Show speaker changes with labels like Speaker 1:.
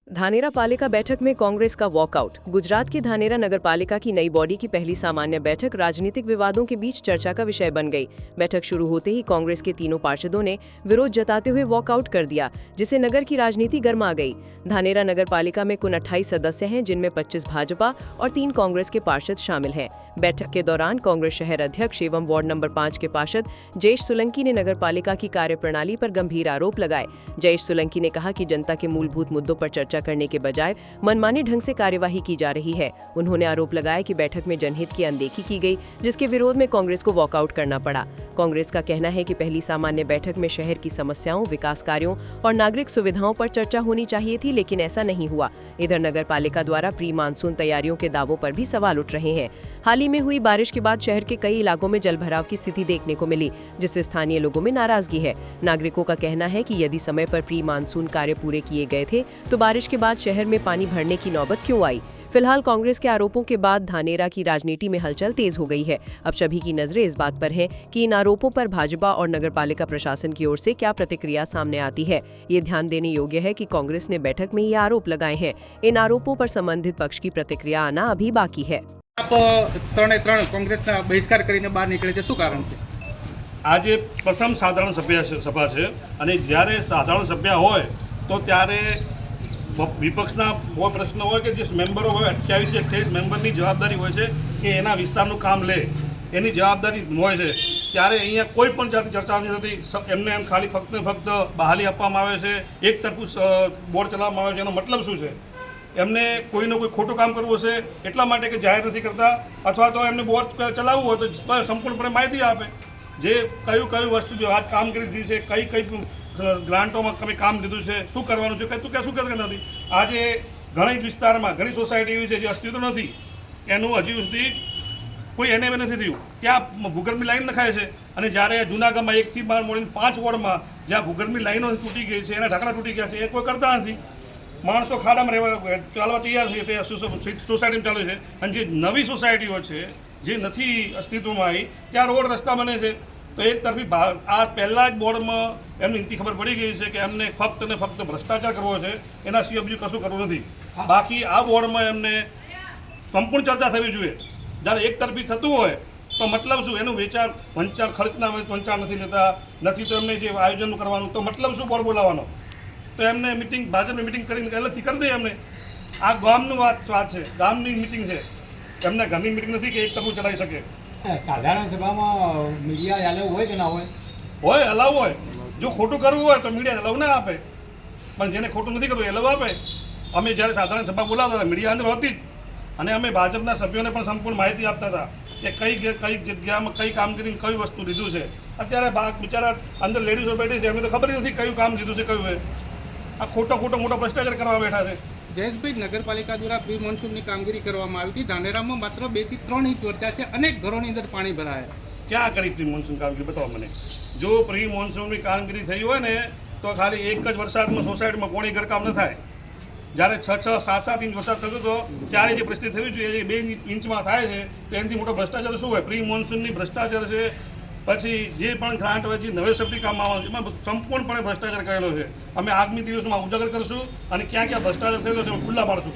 Speaker 1: धानेरा पालिका बैठक में कांग्रेस का वॉकआउट। गुजरात की धानेरा नगर पालिका की नई बॉडी की पहली सामान्य बैठक राजनीतिक विवादों के बीच चर्चा का विषय बन गई। बैठक शुरू होते ही कांग्रेस के तीनों पार्षदों ने विरोध जताते हुए वॉकआउट कर दिया, जिससे नगर की राजनीति गर्मा गई। धानेरा नगर पालिका में कुल 28 सदस्य हैं, जिनमें 25 भाजपा और 3 कांग्रेस के पार्षद शामिल हैं। बैठक के दौरान कांग्रेस शहर अध्यक्ष एवं वार्ड नंबर 5 के पार्षद जयेश सोलंकी ने नगर पालिका की कार्यप्रणाली पर गंभीर आरोप लगाए। जयेश सोलंकी ने कहा कि जनता के मूलभूत मुद्दों पर चर्चा करने के बजाय मनमाने ढंग से कार्यवाही की जा रही है। उन्होंने आरोप लगाया कि बैठक में जनहित की अनदेखी की गई, जिसके विरोध में कांग्रेस को वॉकआउट करना पड़ा। कांग्रेस का कहना है कि पहली सामान्य बैठक में शहर की समस्याओं, विकास कार्यों और नागरिक सुविधाओं पर चर्चा होनी चाहिए थी, लेकिन ऐसा नहीं हुआ। इधर नगर पालिका द्वारा प्री मानसून तैयारियों के दावों पर भी सवाल उठ रहे हैं। हाल ही में हुई बारिश के बाद शहर के कई इलाकों में जलभराव की स्थिति देखने को मिली, जिससे स्थानीय लोगों में नाराजगी है। नागरिकों का कहना है कि यदि समय पर प्री मानसून कार्य पूरे किए गए थे तो बारिश के बाद शहर में पानी भरने की नौबत क्यों आई। फिलहाल कांग्रेस के आरोपों के बाद धानेरा की राजनीति में हलचल तेज हो गई है। अब सभी की नजरें इस बात पर हैं कि इन आरोपों पर भाजपा और नगरपालिका प्रशासन की ओर से क्या प्रतिक्रिया सामने आती है। ये ध्यान देने योग्य है कि कांग्रेस ने बैठक में ये आरोप लगाए हैं। इन आरोपों पर संबंधित पक्ष की प्रतिक्रिया आना अभी बाकी है।
Speaker 2: आप ત્રણે ત્રણ કોંગ્રેસના બહિષ્કાર કરીને બહાર નીકળે છે, શું કારણ છે?
Speaker 3: આજે પ્રથમ સાધારણ સભા છે અને જ્યારે સાધારણ સભ્ય હોય તો ત્યારે વિપક્ષના કોઈ પ્રશ્ન હોય કે જે મેમ્બરો હોય 28 મેમ્બરની જવાબદારી હોય છે કે એના વિસ્તારનું કામ લે, એની જવાબદારી હોય છે। ત્યારે અહીંયા કોઈ પણ જાતની ચર્ચા નથી થતી। એમને એમ ખાલી ફક્ત બહાલી આપવામાં આવે છે, એક તરફું બોર્ડ ચલાવવામાં આવે છે। એનો મતલબ શું છે? એમને કોઈનું કોઈ ખોટું કામ કરવું છે એટલા માટે કે જાહેર નથી કરતા, અથવા તો એમને બોર્ડ ચલાવવું હોય તો સંપૂર્ણપણે માહિતી આપે જે કયું વસ્તુ જો આજ કામ કરી દીધી છે, કઈ ગ્રાન્ટોમાં તમે કામ લીધું છે, શું કરવાનું છે, શું કરતા નથી। આજે ઘણી વિસ્તારમાં ઘણી સોસાયટી એવી છે જે અસ્તિત્વ નથી, એનું હજી સુધી કોઈ એને નથી થયું। ત્યાં ભૂગર્ભની લાઈન નખાય છે અને જ્યારે જૂનાગઢમાં 1 થી 5 વોર્ડમાં જ્યાં ભૂગર્ભની લાઈનો તૂટી ગઈ છે, એના ઢાંકણા તૂટી ગયા છે, એ કોઈ કરતા નથી। માણસો ખાડામાં રહેવા ચાલવા તૈયાર છે, તે સોસાયટીમાં ચાલે છે। અને જે નવી સોસાયટીઓ છે જે નથી અસ્તિત્વમાં આવી, ત્યાં રોડ રસ્તા બને છે તો એક તરફી આ પહેલાં જ બોર્ડમાં એમની નીતિ ખબર પડી ગઈ છે કે એમને ફક્ત ને ફક્ત ભ્રષ્ટાચાર કરવો છે, એના સિવાય બીજું કશું કરવું નથી। બાકી આ બોર્ડમાં એમને સંપૂર્ણ ચર્ચા થવી જોઈએ। જ્યારે એક તરફી થતું હોય તો મતલબ શું? એનું વેચાણ વંચાણ ખર્ચના વંચાણ નથી લેતા, નથી તો એમને જે આયોજન કરવાનું તો મતલબ શું બોર્ડ બોલાવવાનો? તો એમને મીટિંગ ભાજપની મીટિંગ કરીને પહેલેથી કરી દે। એમને આ ગામનું વાત છે, ગામની મીટિંગ છે, એમને ઘરની મીટિંગ નથી કે એક તરફું ચલાવી શકે।
Speaker 4: સાધારણ સભામાં મીડિયા અલાઉ હોય કે ના હોય?
Speaker 3: હોય, અલાઉ હોય। જો ખોટું કરવું હોય તો મીડિયા અલાઉ ના આપે, પણ જેને ખોટું નથી કરવું એ અલાઉ આપે। અમે જ્યારે સાધારણ સભા બોલાવતા હતા મીડિયા અંદર હતી જ, અને અમે ભાજપના સભ્યોને પણ સંપૂર્ણ માહિતી આપતા હતા કે કઈ જગ્યામાં કઈ કામગીરી કઈ વસ્તુ લીધું છે। અત્યારે બિચારા અંદર લેડીઝો બેઠી છે, એમને તો ખબર નથી કયું કામ લીધું છે, કયું આ ખોટો મોટો ભ્રષ્ટાચાર કરવા બેઠા છે।
Speaker 2: જયેશભાઈ, નગરપાલિકા દ્વારા પ્રી મોન્સૂનની કામગીરી કરવામાં આવી હતી। ધાનેરામાં માત્ર 2 થી 3 ઇંચ વરસાદ છે, અનેક ઘરોની અંદર પાણી ભરાયા।
Speaker 3: ક્યાં કરી પ્રી મોન્સૂન કામગીરી બતાવો મને। જો પ્રી મોન્સૂનની કામગીરી થઈ હોય ને તો ખાલી એક જ વરસાદમાં સોસાયટીમાં કોણી ઘરકામ ન થાય। જ્યારે 6, 7 ઇંચ વરસાદ થતો હતો ત્યારે જે પરિસ્થિતિ થવી જોઈએ એ 2 ઇંચમાં થાય છે, તો એનાથી મોટો ભ્રષ્ટાચાર શું હોય? પ્રી મોન્સૂનની ભ્રષ્ટાચાર છે। પછી જે પણ ગ્રાન્ટ હોય છે, નવે સબટી કામમાં આવે છે, એમાં સંપૂર્ણપણે ભ્રષ્ટાચાર કરેલો છે। અમે આગામી દિવસમાં ઉજાગર કરીશું અને ક્યાં ભ્રષ્ટાચાર થયેલો છે ખુલ્લા પાડશું।